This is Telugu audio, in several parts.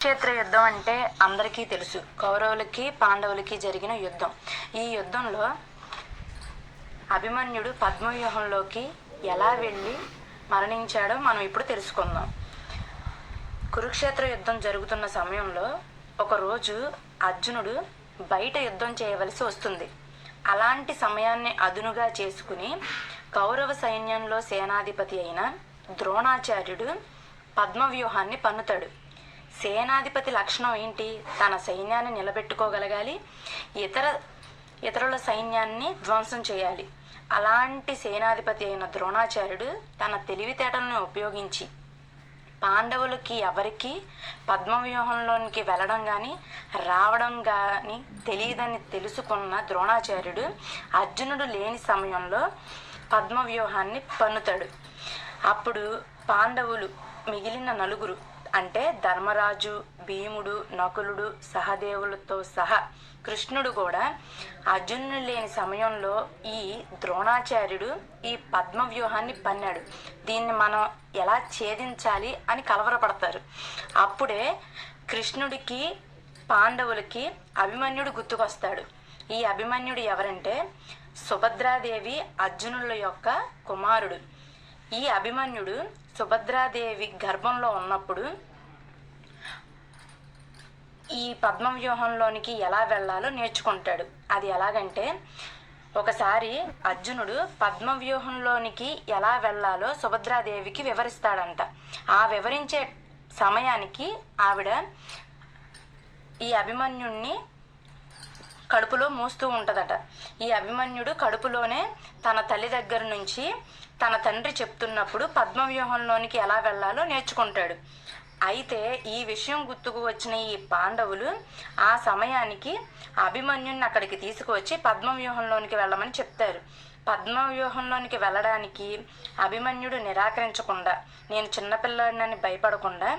కురుక్షేత్ర యుద్ధం అంటే అందరికీ తెలుసు. కౌరవులకి పాండవులకి జరిగిన యుద్ధం. ఈ యుద్ధంలో అభిమన్యుడు పద్మవ్యూహంలోకి ఎలా వెళ్ళి మరణించాడో మనం ఇప్పుడు తెలుసుకుందాం. కురుక్షేత్ర యుద్ధం జరుగుతున్న సమయంలో ఒకరోజు అర్జునుడు బయట యుద్ధం చేయవలసి వస్తుంది. అలాంటి సమయాన్ని అదునుగా చేసుకుని కౌరవ సైన్యంలో సేనాధిపతి అయిన ద్రోణాచార్యుడు పద్మవ్యూహాన్ని పన్నుతాడు. సేనాధిపతి లక్షణం ఏంటి? తన సైన్యాన్ని నిలబెట్టుకోగలగాలి, ఇతరుల సైన్యాన్ని ధ్వంసం చేయాలి. అలాంటి సేనాధిపతి అయిన ద్రోణాచార్యుడు తన తెలివితేటలను ఉపయోగించి పాండవులకి ఎవరికి పద్మవ్యూహంలోనికి వెళ్ళడం కానీ రావడం కానీ తెలియదని తెలుసుకున్న ద్రోణాచార్యుడు అర్జునుడు లేని సమయంలో పద్మవ్యూహాన్ని పన్నుతాడు. అప్పుడు పాండవులు మిగిలిన నలుగురు అంటే ధర్మరాజు, భీముడు, నకులుడు, సహదేవులతో సహా కృష్ణుడు కూడా అర్జునుడు లేని సమయంలో ఈ ద్రోణాచార్యుడు ఈ పద్మవ్యూహాన్ని పన్నాడు. దీన్ని మనం ఎలా ఛేదించాలి అని కలవరపడతారు. అప్పుడే కృష్ణుడికి పాండవులకి అభిమన్యుడు గుర్తుకొస్తాడు. ఈ అభిమన్యుడు ఎవరంటే సుభద్రాదేవి అర్జునుల యొక్క కుమారుడు. ఈ అభిమన్యుడు సుభద్రాదేవి గర్భంలో ఉన్నప్పుడు ఈ పద్మవ్యూహంలోనికి ఎలా వెళ్ళాలో నేర్చుకుంటాడు. అది ఎలాగంటే, ఒకసారి అర్జునుడు పద్మవ్యూహంలోనికి ఎలా వెళ్ళాలో సుభద్రాదేవికి వివరిస్తాడంట. ఆ వివరించే సమయానికి ఆవిడ ఈ అభిమన్యుణ్ణి కడుపులో మోస్తూ ఉంటుందట. ఈ అభిమన్యుడు కడుపులోనే తన తల్లి దగ్గర నుంచి తన తండ్రి చెప్తున్నప్పుడు పద్మవ్యూహంలోనికి ఎలా వెళ్ళాలో నేర్చుకుంటాడు. అయితే ఈ విషయం గుర్తుకు వచ్చిన ఈ పాండవులు ఆ సమయానికి అభిమన్యుని అక్కడికి తీసుకువచ్చి పద్మవ్యూహంలోనికి వెళ్ళమని చెప్తారు. పద్మవ్యూహంలోనికి వెళ్ళడానికి అభిమన్యుడు నిరాకరించకుండా, నేను చిన్నపిల్లాడినని భయపడకుండా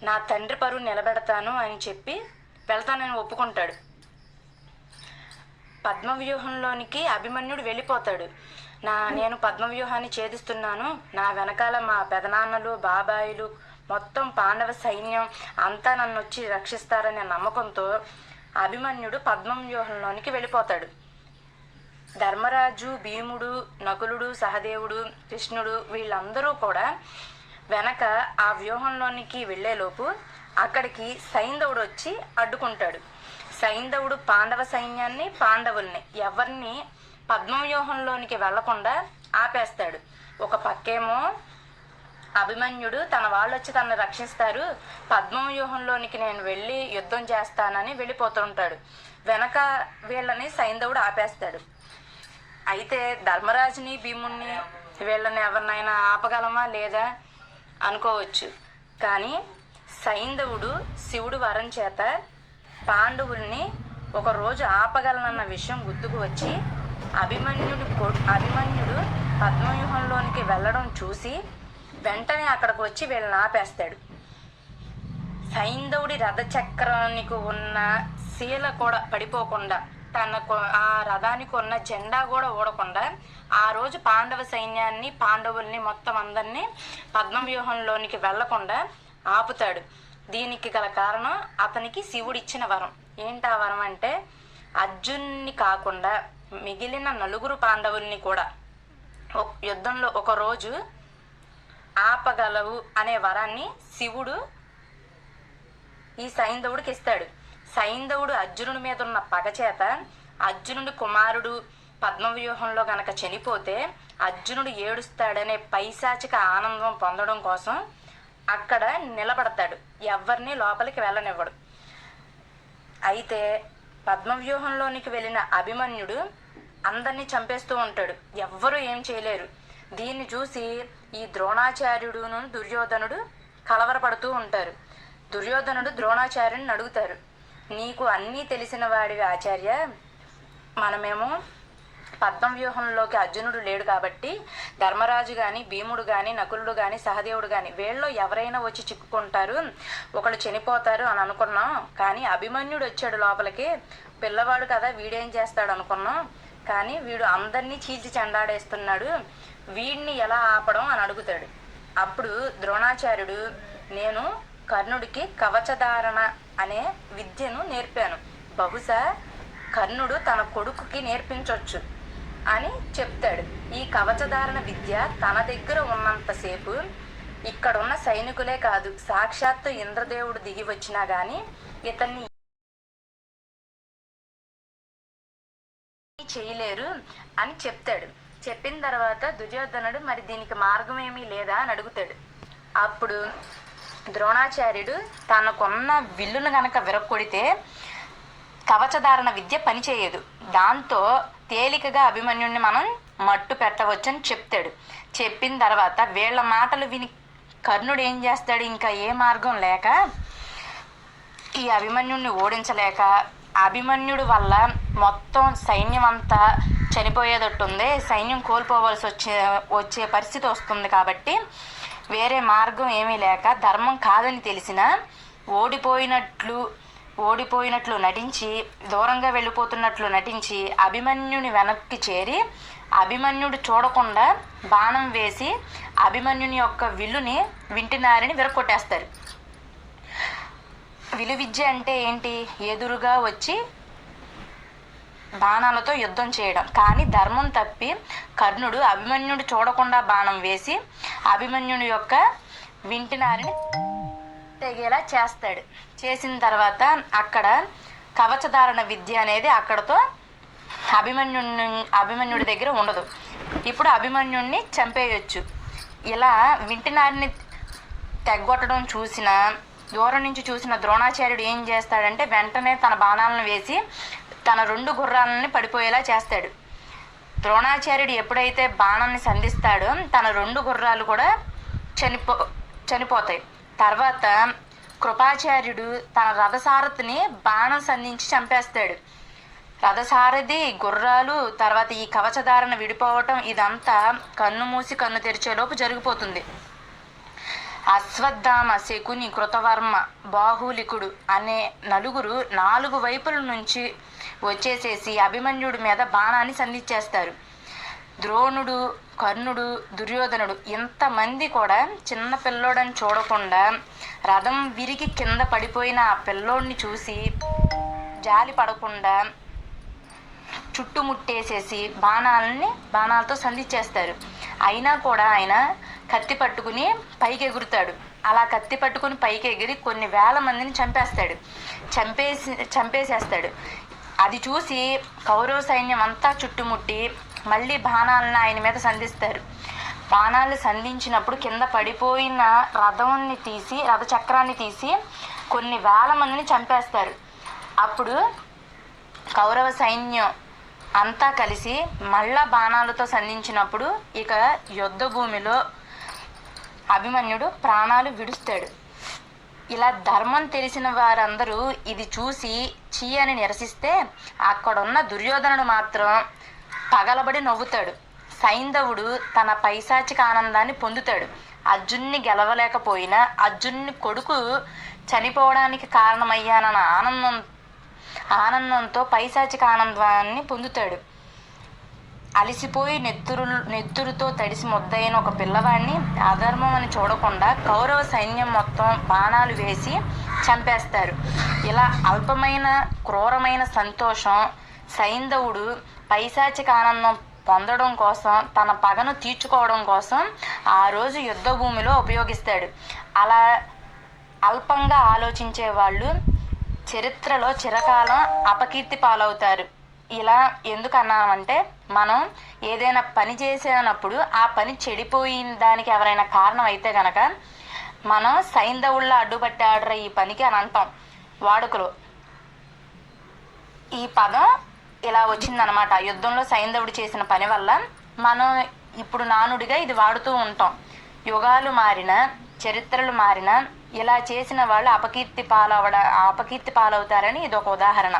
నా తండ్రి పరువు నిలబెడతాను అని చెప్పి వెళ్తానని ఒప్పుకుంటాడు. పద్మవ్యూహంలోనికి అభిమన్యుడు వెళ్ళిపోతాడు. నేను పద్మవ్యూహాన్ని ఛేదిస్తున్నాను, నా వెనకాల మా పెదనాన్నలు, బాబాయిలు, మొత్తం పాండవ సైన్యం అంతా నన్ను వచ్చి రక్షిస్తారనే నమ్మకంతో అభిమన్యుడు పద్మవ్యూహంలోనికి వెళ్ళిపోతాడు. ధర్మరాజు, భీముడు, నకులుడు, సహదేవుడు, కృష్ణుడు వీళ్ళందరూ కూడా వెనక ఆ వ్యూహంలోనికి వెళ్ళేలోపు అక్కడికి సైంధవుడు వచ్చి అడ్డుకుంటాడు. సైంధవుడు పాండవ సైన్యాన్ని, పాండవుల్ని ఎవరిని పద్మవ్యూహంలోనికి వెళ్లకుండా ఆపేస్తాడు. ఒక పక్కేమో అభిమన్యుడు తన వాళ్ళు వచ్చి తనను రక్షిస్తారు, పద్మవ్యూహంలోనికి నేను వెళ్ళి యుద్ధం చేస్తానని వెళ్ళిపోతుంటాడు. వెనక వీళ్ళని సైంధవుడు ఆపేస్తాడు. అయితే ధర్మరాజుని, భీముణ్ణి వీళ్ళని ఎవరినైనా ఆపగలమా లేదా అనుకోవచ్చు. కానీ సైంధవుడు శివుడు వరం చేత పాండవుల్ని ఒకరోజు ఆపగలనన్న విషయం గుర్తుకు వచ్చి అభిమన్యుడు పద్మవ్యూహంలోనికి వెళ్ళడం చూసి వెంటనే అక్కడికి వచ్చి వీళ్ళని ఆపేస్తాడు. సైంధవుడి రథచక్రానికి ఉన్న శీల కూడా పడిపోకుండా, ఆ రథానికి ఉన్న జెండా కూడా ఊడకుండా ఆ రోజు పాండవ సైన్యాన్ని, పాండవుల్ని మొత్తం అందరినీ పద్మవ్యూహంలోనికి వెళ్లకుండా ఆపుతాడు. దీనికి గల కారణం అతనికి శివుడిచ్చిన వరం. ఏంటి ఆ వరం అంటే, అర్జున్ని కాకుండా మిగిలిన నలుగురు పాండవుల్ని కూడా యుద్ధంలో ఒకరోజు ఆపగలవు అనే వరాన్ని శివుడు ఈ సైంధవుడికి ఇస్తాడు. సైంధవుడు అర్జునుడి మీద ఉన్న పగచేత అర్జునుడి కుమారుడు పద్మవ్యూహంలో గనక చనిపోతే అర్జునుడు ఏడుస్తాడనే పైశాచిక ఆనందం పొందడం కోసం అక్కడ నిలబడతాడు. ఎవరిని లోపలికి వెళ్ళనివ్వడు. అయితే పద్మవ్యూహంలోనికి వెళ్ళిన అభిమన్యుడు అందరినీ చంపేస్తూ ఉంటాడు. ఎవ్వరూ ఏం చేయలేరు. దీన్ని చూసి ఈ ద్రోణాచార్యుడును దుర్యోధనుడు కలవరపడుతూ ఉంటారు. దుర్యోధనుడు ద్రోణాచార్యుని అడుగుతారు, నీకు అన్నీ తెలిసిన వాడివి ఆచార్య, మనమేమో పద్మవ్యూహంలోకి అర్జునుడు లేడు కాబట్టి ధర్మరాజు కానీ, భీముడు కానీ, నకులుడు కానీ, సహదేవుడు కానీ వీళ్ళలో ఎవరైనా వచ్చి చిక్కుకుంటారు, ఒకళ్ళు చనిపోతారు అని అనుకున్నాం. కానీ అభిమన్యుడు వచ్చాడు లోపలికి, పిల్లవాడు కదా వీడేం చేస్తాడు అనుకున్నాం. కానీ వీడు అందరినీ చీల్చి చెండాడేస్తున్నాడు, వీడిని ఎలా ఆపడం అని అడుగుతాడు. అప్పుడు ద్రోణాచార్యుడు, నేను కర్ణుడికి కవచధారణ అనే విద్యను నేర్పాను. బహుశా కర్ణుడు తన కొడుకుకి నేర్పించవచ్చు అని చెప్తాడు. ఈ కవచధారణ విద్య తన దగ్గర ఉన్నంతసేపు ఇక్కడున్న సైనికులే కాదు, సాక్షాత్తు ఇంద్రదేవుడు దిగి వచ్చినా కానీ ఇతన్ని చేయలేరు అని చెప్తాడు. చెప్పిన తర్వాత దుర్యోధనుడు మరి దీనికి మార్గం ఏమీ లేదా అని అడుగుతాడు. అప్పుడు ద్రోణాచార్యుడు తనకున్న విల్లును గనక విరక్కొడితే కవచధారణ విద్య పనిచేయదు, దాంతో తేలికగా అభిమన్యుడిని మనం మట్టు పెట్టవచ్చని చెప్తాడు. చెప్పిన తర్వాత వీళ్ళ మాటలు విని కర్ణుడు ఏం చేస్తాడు, ఇంకా ఏ మార్గం లేక ఈ అభిమన్యుడిని ఓడించలేక అభిమన్యుడు వల్ల మొత్తం సైన్యం అంతా చనిపోయేటట్టుంది, సైన్యం కోల్పోవలసి వచ్చే పరిస్థితి వస్తుంది కాబట్టి వేరే మార్గం ఏమీ లేక ధర్మం కాదని తెలిసిన ఓడిపోయినట్లు నటించి దూరంగా వెళ్ళిపోతున్నట్లు నటించి అభిమన్యుని వెనక్కి చేరి అభిమన్యుడు చూడకుండా బాణం వేసి అభిమన్యుని యొక్క విల్లుని వింటినారిని విరగొట్టేస్తారు. విలువిద్య అంటే ఏంటి, ఎదురుగా వచ్చి బాణాలతో యుద్ధం చేయడం. కానీ ధర్మం తప్పి కర్ణుడు అభిమన్యుడు చూడకుండా బాణం వేసి అభిమన్యుని యొక్క వింటినారిని తెగేలా చేస్తాడు. చేసిన తర్వాత అక్కడ కవచధారణ విద్య అనేది అక్కడతో అభిమన్యుడి దగ్గర ఉండదు. ఇప్పుడు అభిమన్యుడిని చంపేయచ్చు. ఇలా వింటినారిని తెగ్గొట్టడం దూరం నుంచి చూసిన ద్రోణాచార్యుడు ఏం చేస్తాడంటే వెంటనే తన బాణాలను వేసి తన 2 గుర్రాలని పడిపోయేలా చేస్తాడు. ద్రోణాచార్యుడు ఎప్పుడైతే బాణాన్ని సంధిస్తాడో తన 2 గుర్రాలు కూడా చనిపోతాయి. తర్వాత కృపాచార్యుడు తన రథసారథిని బాణం సంధించి చంపేస్తాడు. రథసారథి, గుర్రాలు, తర్వాత ఈ కవచధారణ విడిపోవటం ఇదంతా కన్ను మూసి కన్ను తెరిచేలోపు జరిగిపోతుంది. అశ్వత్థామ, శకుని, కృతవర్మ, బాహులికుడు అనే నలుగురు 4 వైపుల నుంచి వచ్చేసేసి అభిమన్యుడి మీద బాణాన్ని సంధించేస్తారు. ద్రోణుడు, కర్ణుడు, దుర్యోధనుడు ఇంతమంది కూడా చిన్న పిల్లోడని చూడకుండా రథం విరిగి కింద పడిపోయిన ఆ పిల్లోడిని చూసి జాలి పడకుండా చుట్టుముట్టేసేసి బాణాలతో సంధించేస్తారు. అయినా కూడా ఆయన కత్తి పట్టుకుని పైకి ఎగురుతాడు. అలా కత్తి పట్టుకుని పైకి ఎగిరి కొన్ని వేల మందిని చంపేసేస్తాడు. అది చూసి కౌరవ సైన్యం అంతా చుట్టుముట్టి మళ్ళీ బాణాలను ఆయన మీద సంధిస్తారు. బాణాలు సంధించినప్పుడు కింద పడిపోయిన రథచక్రాన్ని తీసి కొన్ని వేల మందిని చంపేస్తారు. అప్పుడు కౌరవ సైన్యం అంతా కలిసి మళ్ళా బాణాలతో సంధించినప్పుడు ఇక యుద్ధ భూమిలో అభిమన్యుడు ప్రాణాలు విడుస్తాడు. ఇలా ధర్మం తెలిసిన వారందరూ ఇది చూసి చీ అని నిరసిస్తే అక్కడున్న దుర్యోధనుడు మాత్రం పగలబడి నవ్వుతాడు. సైంధవుడు తన పైశాచిక ఆనందాన్ని పొందుతాడు. అర్జున్ని గెలవలేకపోయినా అర్జున్ని కొడుకు చనిపోవడానికి కారణమయ్యానన్న ఆనందంతో పైశాచిక ఆనందాన్ని పొందుతాడు. అలిసిపోయి నెత్తురుతో తడిసి ముద్దయిన ఒక పిల్లవాడిని అధర్మం అని చూడకుండా కౌరవ సైన్యం మొత్తం బాణాలు వేసి చంపేస్తారు. ఇలా అల్పమైన క్రూరమైన సంతోషం సైంధవుడు పైశాచిక ఆనందం పొందడం కోసం, తన పగను తీర్చుకోవడం కోసం ఆ రోజు యుద్ధ భూమిలో ఉపయోగిస్తాడు. అలా అల్పంగా ఆలోచించే వాళ్ళు చరిత్రలో చిరకాలం అపకీర్తి పాలవుతారు. ఇలా ఎందుకు అన్నామంటే మనం ఏదైనా పని చేసేటప్పుడు ఆ పని చెడిపోయిన దానికి ఎవరైనా కారణం అయితే గనక మనం సైంధవుళ్ళ అడ్డుపట్టాడరా ఈ పనికి అని అంటాం వాడుకలో. ఈ పదం ఇలా వచ్చిందనమాట. యుద్ధంలో సైంధవుడు చేసిన పని వల్ల మనం ఇప్పుడు నానుడిగా ఇది వాడుతూ ఉంటాం. యుగాలు మారినా చరిత్రలు మారినా ఇలా చేసిన వాళ్ళు అపకీర్తి పాలవుతారని ఇది ఒక ఉదాహరణ.